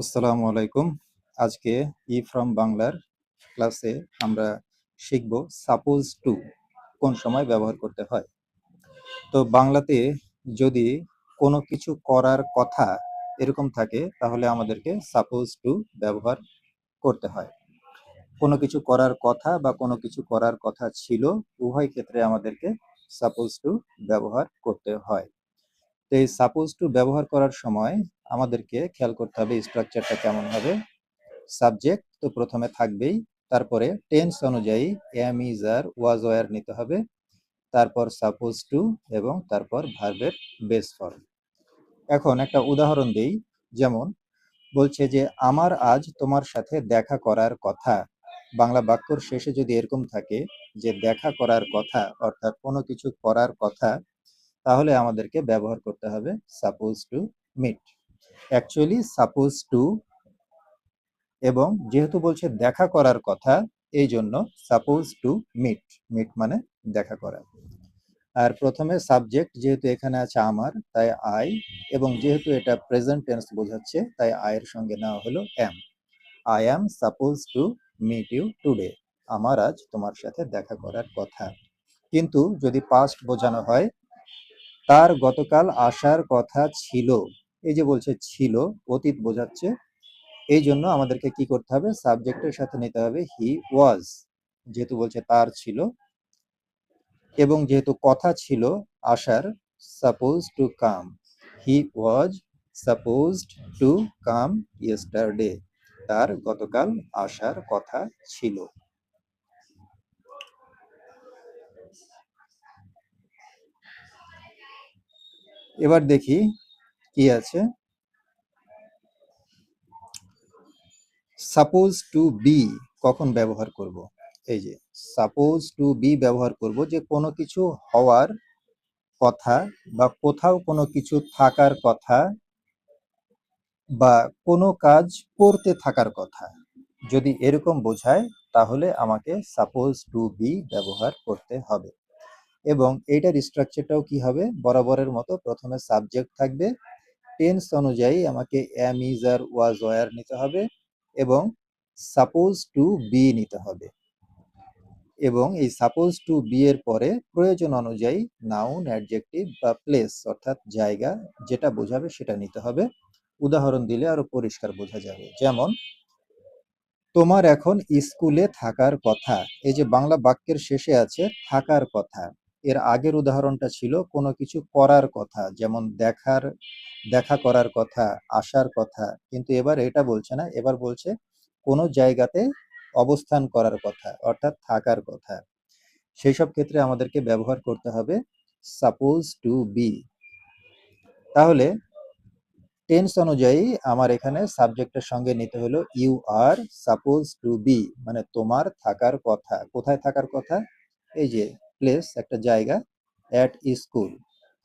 আসসালামু আলাইকুম। আজকে ফ্রম বাংলার ক্লাসে আমরা শিখব সাপোজ টু কোন সময় ব্যবহার করতে হয়। তো বাংলাতে যদি কোনো কিছু করার কথা এরকম থাকে তাহলে আমাদেরকে সাপোজ টু ব্যবহার করতে হয়। কোনো কিছু করার কথা বা কোনো কিছু করার কথা ছিল, উভয় ক্ষেত্রে আমাদেরকে সাপোজ টু ব্যবহার করতে হয়। তো এই সাপোজ টু ব্যবহার করার সময় আমাদেরকে খেয়াল করতে হবে স্ট্রাকচারটা কেমন হবে। সাবজেক্ট তো প্রথমে থাকবেই, তারপরে টেন্স অনুযায়ী am, is, are, was, were নিতে হবে, তারপর সাপোজ টু এবং তারপর ভার্বের বেস ফর্ম। এখন একটা উদাহরণ দেই, যেমন বলছে যে আমার আজ তোমার সাথে দেখা করার কথা। বাংলা বাক্যর শেষে যদি এরকম থাকে যে দেখা করার কথা, অর্থাৎ কোনো কিছু করার কথা, তাহলে আমাদেরকে ব্যবহার করতে হবে suppose to meet. Actually suppose to, এবং যেহেতু বলছে দেখা করার কথা, এই জন্য সাপোজ টু মিট। মিট মানে দেখা করা। আর প্রথমে সাবজেক্ট যেহেতু এখানে আছে আমার, তাই আই, এবং যেহেতু এটা প্রেজেন্ট টেন্স বোঝাচ্ছে তাই আয়ের সঙ্গে নেওয়া হলো am. I am suppose to meet you today. আমার আজ তোমার সাথে দেখা করার কথা। কিন্তু যদি পাস্ট বোঝানো হয়, তার গতকাল আসার কথা ছিল। এই যে বলছে ছিল, অতীত বোঝাচ্ছে, এই জন্য আমাদেরকে কি করতে হবে, সাবজেক্টের সাথে নিতে হবে হি ওয়াজ, যেহেতু বলছে তার ছিল, এবং যেহেতু কথা ছিল আসার, suppose to come. He was supposed to come yesterday. তার গতকাল আসার কথা ছিল। এবার দেখি কি আছে। সাপোজ টু বি কখন ব্যবহার করব? এই যে সাপোজ টু বি ব্যবহার করব যে কোনো কিছু হওয়ার কথা বা কোথাও কোনো কিছু থাকার কথা বা কোনো কাজ করতে থাকার কথা যদি এরকম বোঝায়, তাহলে আমাকে সাপোজ টু বি ব্যবহার করতে হবে। এবং এইটার স্ট্রাকচারটাও কি হবে, বরাবরের মতো প্রথমে সাবজেক্ট থাকবে, টেন্স অনুযায়ী আমাকে am, is, are, was, were নিতে হবে, এবং সাপোজ টু বি নিতে হবে। এবং এই সাপোজ টু বি এর পরে প্রয়োজন অনুযায়ী নাউন, অ্যাডজেক্টিভ বা প্লেস অর্থাৎ জায়গা যেটা বোঝাবে সেটা নিতে হবে। উদাহরণ দিলে আরো পরিষ্কার বোঝা যাবে। যেমন তোমার এখন স্কুলে থাকার কথা। এই যে বাংলা বাক্যের শেষে আছে থাকার কথা, এর আগের উদাহরণটা ছিল কোনো কিছু করার কথা, যেমন দেখা করার কথা, আসার কথা। কিন্তু এবার এটা বলছে না, এবার বলছে কোনো জায়গাতে অবস্থান করার কথা, অর্থাৎ থাকার কথা। সেই সব ক্ষেত্রে আমাদেরকে ব্যবহার করতে হবে সাপোজ টু বি। তাহলে টেন্স অনুযায়ী আমার এখানে সাবজেক্টের সঙ্গে নিতে হলো you are suppose to be, মানে তোমার থাকার কথা। কোথায় থাকার কথা? এই যে প্লেস, একটা জায়গা, অ্যাট স্কুল,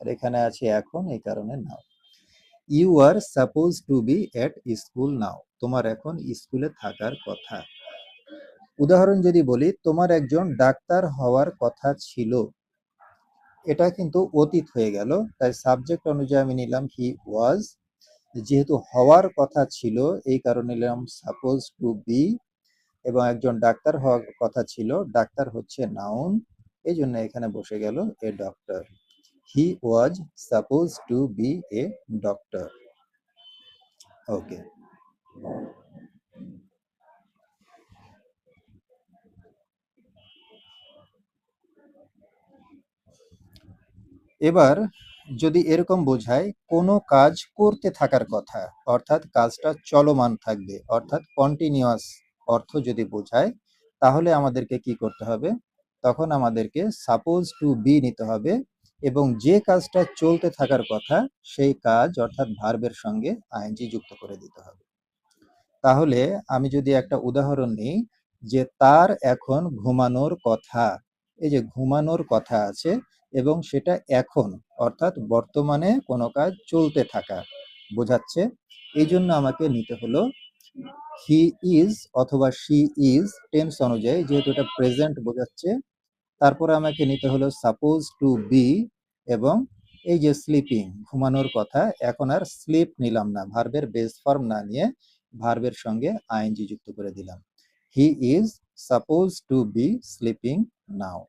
আর এখানে আছে এখন, এই কারণে now. You are suppose to be at school now, তোমার এখন স্কুলে থাকার কথা। উদাহরণ যদি বলি, তোমার একজন ডাক্তার হওয়ার কথা ছিল, এটা কিন্তু অতীত হয়ে গেল, তাই সাবজেক্ট অনুযায়ী আমি নিলাম হি ওয়াজ। যেহেতু হওয়ার কথা ছিল, এই কারণে নিলাম সাপোজ টু বি, এবং একজন ডাক্তার হওয়ার কথা ছিল, ডাক্তার হচ্ছে নাউন, এই জন্য এখানে বসে গেল a doctor. He was suppose to be a doctor. Okay. এবার যদি এরকম বোঝায় কোনো কাজ করতে থাকার কথা, অর্থাৎ কাজটা চলমান থাকবে, অর্থাৎ কন্টিনিউয়াস অর্থ যদি বোঝায়, তাহলে আমাদেরকে কি করতে হবে, তখন আমাদেরকে সাপোজ টু বি নিতে হবে, এবং যে কাজটা চলতে থাকার কথা সেই কাজ অর্থাৎ ভার্বের সঙ্গে আইএনজি যুক্ত করে দিতে হবে। তাহলে আমি যদি একটা উদাহরণ নিই, যে তার এখন ঘুমানোর কথা। এই যে ঘুমানোর কথা আছে, এবং সেটা এখন অর্থাৎ বর্তমানে কোনো কাজ চলতে থাকা বোঝাচ্ছে, এই জন্য আমাকে নিতে হলো হি ইজ অথবা শি ইজ, টেন্স অনুযায়ী যেহেতু এটা প্রেজেন্ট বোঝাচ্ছে। তারপরে আমাকে নিতে হলো সাপোজ টু বি, এবং এই যে স্লিপিং ঘুমানোর কথা, এখন আর স্লিপ নিলাম না, ভার্বের বেস ফর্ম না নিয়ে ভার্বের সঙ্গে আইএনজি যুক্ত করে দিলাম। He is suppose to be sleeping now.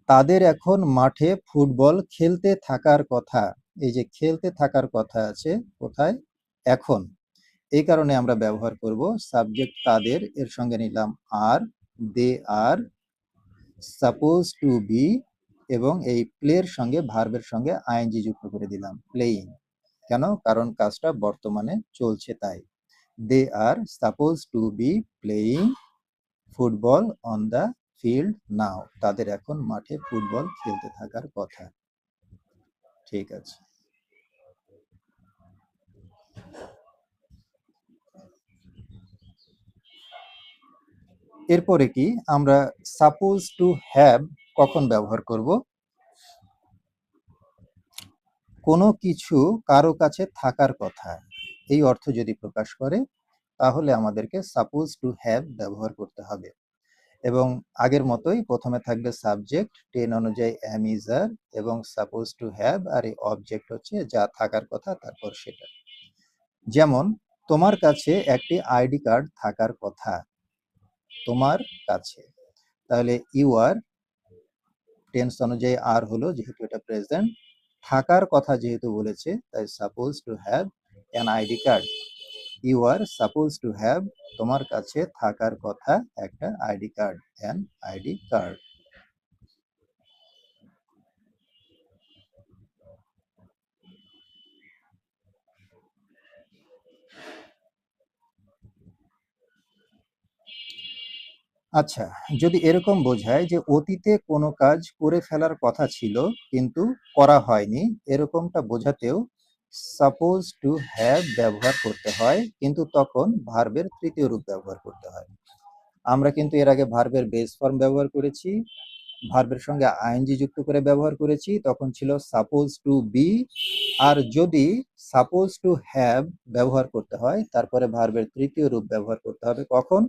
তাদের এখন মাঠে ফুটবল খেলতে থাকার কথা। এই যে খেলতে থাকার কথা আছে কোথায়? এখন। এই কারণে আমরা ব্যবহার করব সাবজেক্ট তাদের, এর সঙ্গে নিলাম আর, দে আর সাপোজ টু বি, এবং এই প্লের সঙ্গে ভার্বের সঙ্গে আইএনজি যুক্ত করে দিলাম, প্লেইং। কেন? কারণ কাজটা বর্তমানে চলছে তাই। They are suppose to be playing football on the field now. তাদের এখন মাঠে ফুটবল খেলতে থাকার কথা। ঠিক আছে। এরপরে কি আমরা সাপোজ টু হ্যাভ কখন ব্যবহার করব? কোনো কিছু কারো কাছে থাকার কথা, এই অর্থ যদি প্রকাশ করে তাহলে আমাদেরকে সাপোজ টু হ্যাভ ব্যবহার করতে হবে। এবং আগের মতোই প্রথমে থাকবে সাবজেক্ট, টেন অনুযায়ী অ্যাম ইজ আর, এবং সাপোজ টু হ্যাভ, আর এই অবজেক্ট হচ্ছে যা থাকার কথা তারপর সেটা। যেমন তোমার কাছে একটি আইডি কার্ড থাকার কথা, তোমার কাছে। তাহলে ইউ আর, টেন্স অনুযায়ী আর হলো যেহেতু এটা প্রেজেন্ট, থাকার কথা যেহেতু বলেছে তাই suppose to have an ID card. You are suppose to have, তোমার কাছে থাকার কথা একটা ID card, an ID card. আচ্ছা, যদি এরকম বোঝায় যে অতীতে কোনো কাজ করে ফেলার কথা ছিল কিন্তু করা হয়নি, এরকমটা বোঝাতেও সাপোজ টু হ্যাভ ব্যবহার করতে হয়, কিন্তু তখন ভার্বের তৃতীয় রূপ ব্যবহার করতে হয়। আমরা কিন্তু এর আগে ভার্বের বেস ফর্ম ব্যবহার করেছি, ভার্বের সঙ্গে আইএনজি যুক্ত করে ব্যবহার করেছি, তখন ছিল সাপোজ টু বি। আর যদি সাপোজ টু হ্যাভ ব্যবহার করতে হয় তারপরে ভার্বের তৃতীয় রূপ ব্যবহার করতে হবে কখন?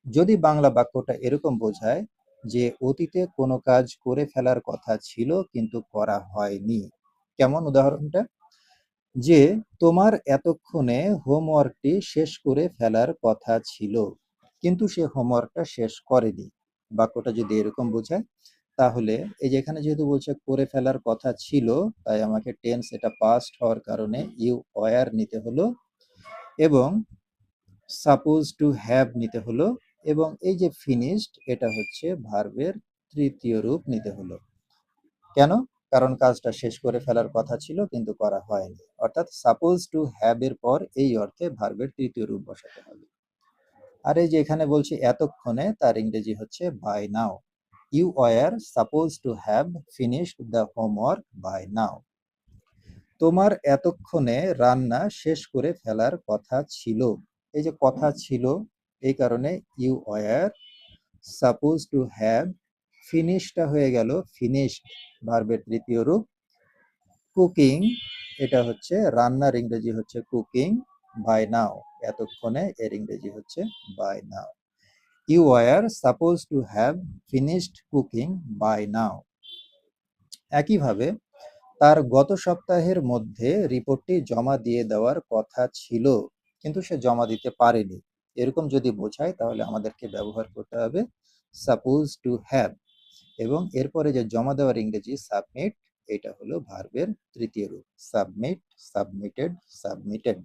যদি বাংলা বাক্যটা এরকম বোঝায় যে অতীতে কোনো কাজ করে ফেলার কথা ছিল কিন্তু করা হয়নি। কেমন উদাহরণটা? যে তোমার এতক্ষণে হোমওয়ার্কটি শেষ করে ফেলার কথা ছিল কিন্তু সে হোমওয়ার্কটা শেষ করেনি। বাক্যটা যদি এরকম বোঝায় তাহলে এই যে এখানে যেহেতু বলছে করে ফেলার কথা ছিল, তাই আমাকে টেন্স এটা পাস্ট হওয়ার কারণে ইউ ওয়্যার নিতে হলো, এবং সাপোজ টু হ্যাভ নিতে হলো, এবং এই যে ফিনিশড এটা হচ্ছে ভার্বের তৃতীয় রূপ নিতে হলো। কেন? কারণ কাজটা শেষ করে ফেলার কথা ছিল কিন্তু করা হয়নি, অর্থাৎ সাপোজ টু হ্যাভ এর পর এই অর্থে ভার্বের তৃতীয় রূপ বসাতে হবে। আর এই যে এখানে বলছি এতক্ষণে, তার ইংরেজি হচ্ছে by now. You were suppose to have finished the homework by now. তোমার এতক্ষণে রান্না শেষ করে ফেলার কথা ছিল। এই যে কথা ছিল, এই কারণে you were suppose to have, ফিনিশটা হয়ে গেল ফিনিশড, ভার্বের তৃতীয় রূপ। কুকিং, এটা হচ্ছে রান্নার ইংরেজি হচ্ছে কুকিং, বাই নাও, এতক্ষণে এর ইংরেজি হচ্ছে by now. You were suppose to have finished cooking by now. একইভাবে তার গত সপ্তাহের মধ্যে রিপোর্টটি জমা দিয়ে দেওয়ার কথা ছিল কিন্তু সে জমা দিতে পারেনি, এরকম যদি বোঝায় তাহলে আমাদেরকে ব্যবহার করতে হবে সাপোজ টু হ্যাভ। এবং এরপরে যে জমা দেওয়ার ইংরেজি সাবমিট, এটা হলো ভার্বের তৃতীয় রূপ, submit, submitted, submitted.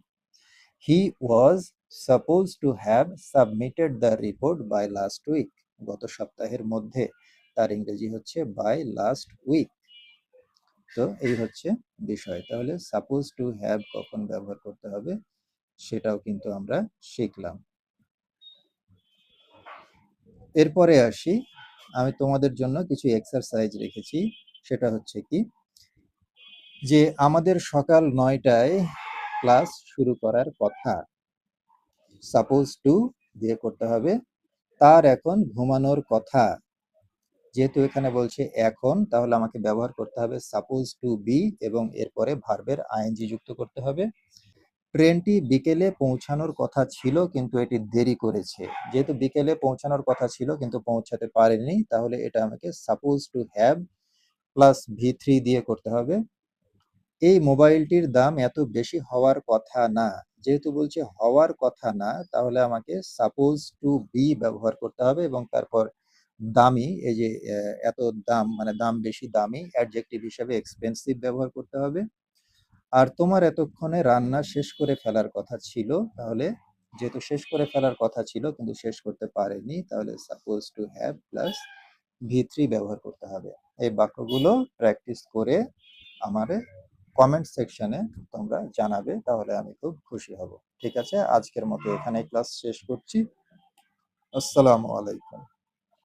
He was suppose to have submitted the report by last week. গত সপ্তাহের মধ্যে, তার ইংরেজি হচ্ছে বাই লাস্ট উইক। তো এই হচ্ছে বিষয়। তাহলে সাপোজ টু হ্যাভ কখন ব্যবহার করতে হবে সেটাও কিন্তু আমরা শিখলাম। এরপরে আসি, আমি তোমাদের জন্য কিছু এক্সারসাইজ রেখেছি। সেটা হচ্ছে কি, যে আমাদের সকাল 9টায় ক্লাস শুরু করার কথা, সাপোজ টু দিয়ে করতে হবে। তার এখন ঘুমানোর কথা, যেহেতু এখানে বলছে এখন তাহলে আমাকে ব্যবহার করতে হবে সাপোজ টু বি, এবং এরপরে ভার্বের আইএনজি যুক্ত করতে হবে। ট্রেনটি বিকেলে পৌঁছানোর কথা ছিল কিন্তু এটি দেরি করেছে। যেহেতু বিকেলে পৌঁছানোর কথা ছিল কিন্তু পৌঁছাতে পারেনি, তাহলে এটা আমাকে সাপোজ টু হ্যাভ প্লাস ভি3 দিয়ে করতে হবে। এই মোবাইলটির দাম এত বেশি হওয়ার কথা না। যেহেতু বলছে হওয়ার কথা না, তাহলে আমাকে সাপোজ টু বি ব্যবহার করতে হবে এবং তারপর দামি, এই যে এত দাম মানে দাম বেশি, দামি অ্যাডজেক্টিভ হিসেবে এক্সপেন্সিভ ব্যবহার করতে হবে। আর তোমার এতক্ষণে রান্না শেষ করে ফেলার কথা ছিল, তাহলে যেহেতু শেষ করে ফেলার কথা ছিল কিন্তু শেষ করতে পারেনি, তাহলে suppose to have plus V3 ব্যবহার করতে হবে। এই বাক্যগুলো প্র্যাকটিস করে আমার কমেন্ট সেকশনে তোমরা জানাবে, তাহলে আমি খুব খুশি হব। ঠিক আছে, আজকের মতো এখানে ক্লাস শেষ করছি। আসসালামু আলাইকুম।